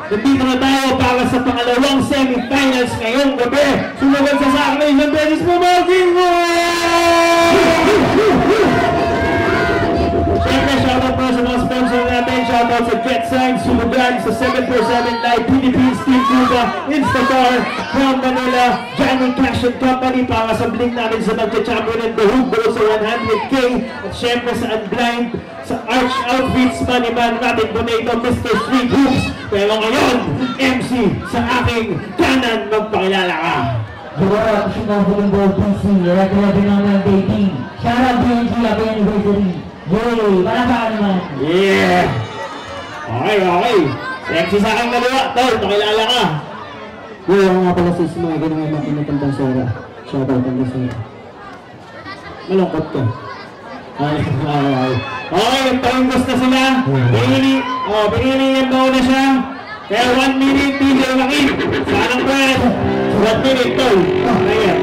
nandito na tayo para sa pangalawang semifinals ngayong gabi. Sumagal sa akin ng Dennis Pumagin mo! Siyempre, shoutout po sa mga sponsor natin. Shoutout sa Jet Signs, Sulugan, sa 747 Live, Philippines, Team Cuba, Instacar, from Manila, Jamming Cash and Company para sa blink natin sa Magcha-Champion and the Hoop Goal sa 100K. At siyempre sa Unblind, sa Arch Outfits, Maniman, Rapid Bonato, Mr. Street Hoops. Pero ngayon, MC, sa aking kanan, magpakilala ka. Dua, Singapore Gold PC, regular din naman dating. Shoutout BNG, happy anniversary. Yay! Palakpakan naman! Yeah! Okay, okay. MC sa aking dalawa. Tol, pakilala ka. Yo, ako nga pala sa mga ginawang makinitang dansera. Shoutout ang dansera. Malungkot ka. Okay, okay. Okay, nagpahingos na sila. Pinili na siya. Kaya 1 minute, DJ Makit. Sanang breath. 1 minute, Tol. Ayan.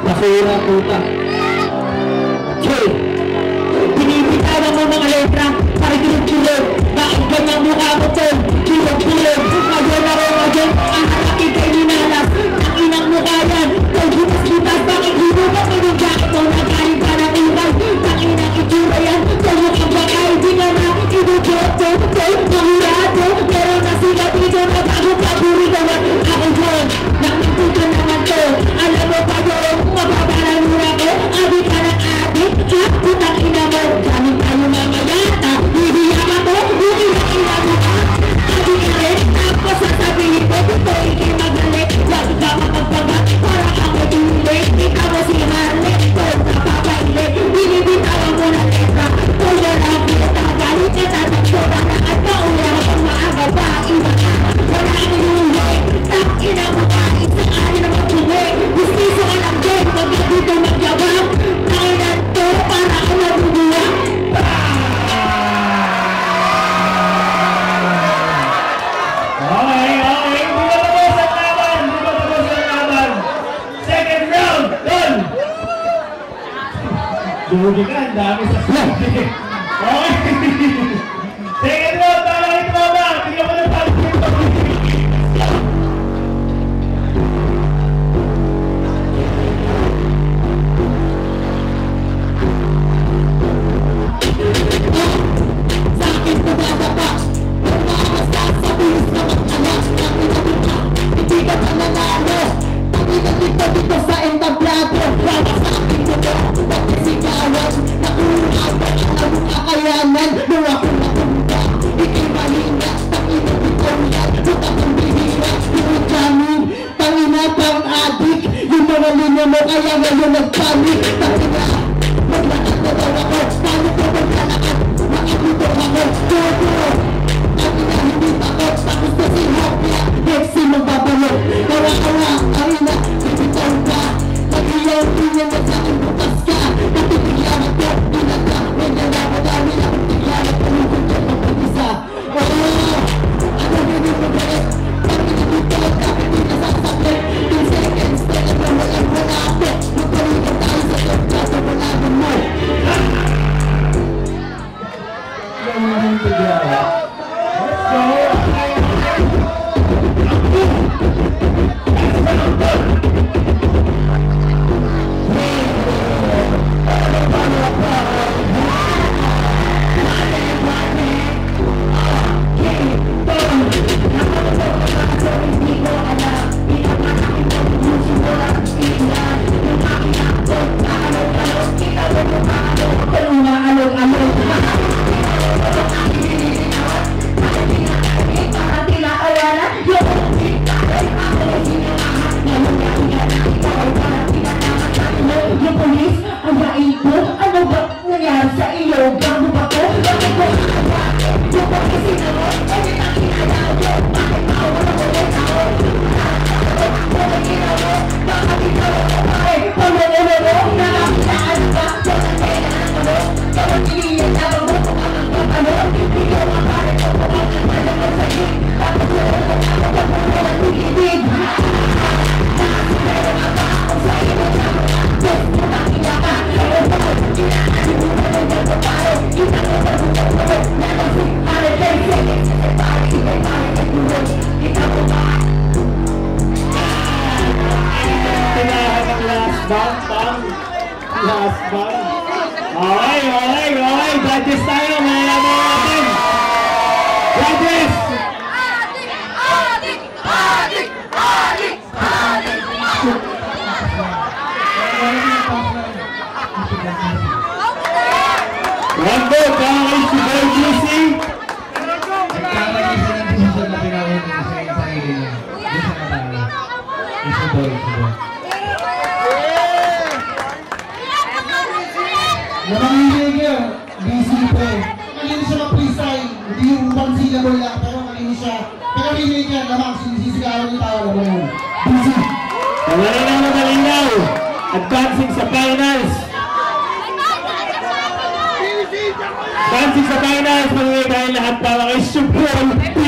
Basura puta. Jay, binibitawan mo mga letra para kilog-kilog. Bakit ganyang mukha mo, Tol? Kilog-kilog. Ngayon ako ngayon, ang halaki kay ninalas. Ang inang mukha yan. Tol, gitas-gitas, bakit hinug ako yung jacket mo? Nagaling ka ng ibang. Ang inang itsura yan. Tol, mukhang bakay, di nga na inujoto. Tol, mahurado. Meron na sila dito na bago paborito. Ako yun, nakituto naman to. Alam mo pa yun, mababaran mo ako. Abi ka ng adik, ha? Putang ina mo. Gamit tayo mga yata. Hihiyak ako, hihiyak mo ka. Abi ka rin, tapos sasabihin ko, ito ikay magalit. Wag ka makagpagat, para ako tuloy. Ikaw mo si Harley, kung napapaili. Binibitawan mo na letra. Kung yan ang pinatagalit ka, tatakso ka na at maula kang maaga pa. Iba ka, wala ang inuwi. Tak ina mo ka, isang ari na magpuli. Gustiso ka lang din, wag na dito magyabang. Kailan to, para ako nabubuwang. Okay, okay. Hindi ba tapos ang laban? Hindi ba tapos ang laban? Second round, Tol! Dugi ka, ang dami sa sugi. Okay. Second round, para ito ba? Tingnan mo na tayo dito. Sa akin pumababa. Pumabasa sa bilis na mag-anak. Hindi ka pa nanalo. Pag-inag dito sa entablado. Bawa sa akin dito. Pag-isigawan. Nakuha ba ang kakayanan? Nung ako napunta. Ika'y mahina. Pag-inag dito yan. Buta kong bihira. Yung jamming. Pangina pang adik. Yung mga linya mo kaya ngayon nagpanik. Pangina. Maglakad na daw ako. Paano ko maglalakad? Makikito ako. Todo. Pangina hindi takot. Tapos na si Hopia. Dexy magbabalo. Kawa-kawa. Ang ina. Bibitaw ka. Nag-iyaw niya na sa akin bukas ka. Natibigyan ako. Inaga. May nalamadami na. Tigyan at palugod ka ng pag-isa. Oh! Ano hindi mo galit? Pangina dito lang kapit di nasasakit. 2 seconds. Talaga walang wala ako. Magpaligan tayo sa top. Kaso wala mo. Last bang. Okay. Judges tayo. Mayayaman natin. Judges! One vote. Kaya si Boy GC. Nagkamali siya ng desisyon na pinawin niya sa sarili niya. Hindi siya natalo. Si Boy. Namanginig yun, busy pa eh. Malinis siya mag-freestyle, hindi yung one syllable lang, pero malinis siya. Pero rinig yan, lamang sinisisigawan yung tao, alam mo yun. Busy. Wala na malinaw. Advancing sa finals. Advancing sa finals. Mangyay tayo lahat para kay Super P.